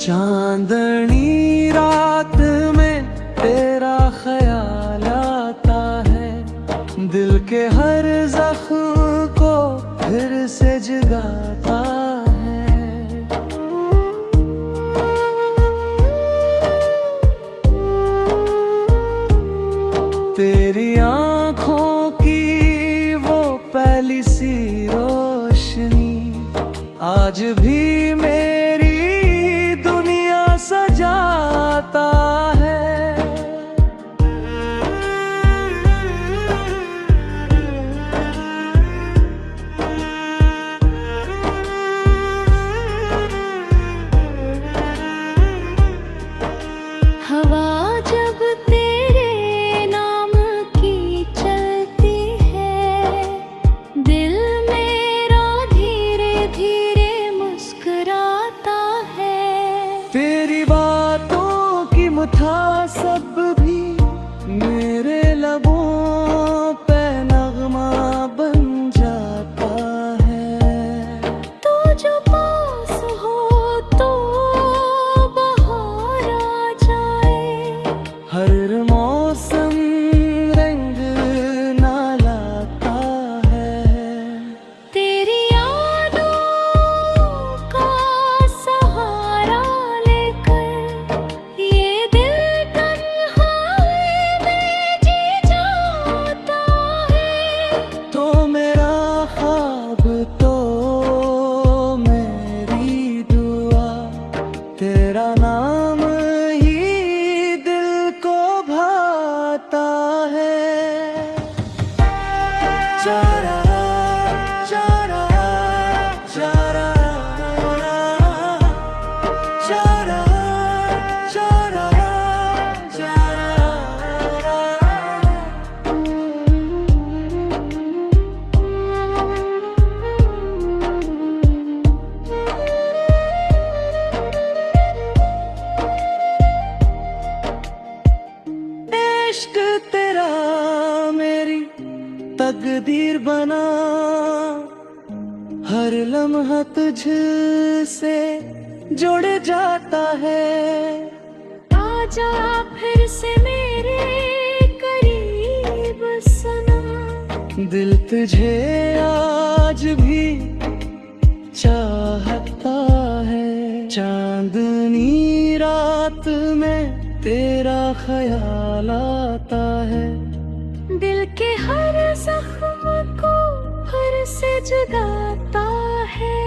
चांदनी रात में तेरा ख्याल आता है, दिल के हर जख्म को फिर से जगाता है। तेरी आँखों की वो पहली सी रोशनी आज भी मेरी दुनिया सजाता है। हवा जब तेरे नाम की चलती है, दिल मेरा धीरे धीरे मुस्कुराता है। तेरी बातों की मुठा सब भी मेरे लबों पे नगमा बन जाता है। तू जो पास हो तो बहार आ जाए, हर मौसम रंग ना लाता है। तेरी यादों का सहारा लेकर ये दिल तन्हाई में जी जाता है। तो मेरा ख्वाब तो मेरी दुआ, तेरा नाम ही दिल को भाता है। चारा चारा चारा चारा चारा चारा। इश्क तेरा मेरी तकदीर बना, हर लम्हा तुझसे जुड़ जाता है। आजा फिर से मेरे करीब सनम, दिल तुझे आज भी चाहता है। चांदनी रात में तेरा ख्याल आता है, दिल के हर जख्म को फिर से जगाता है।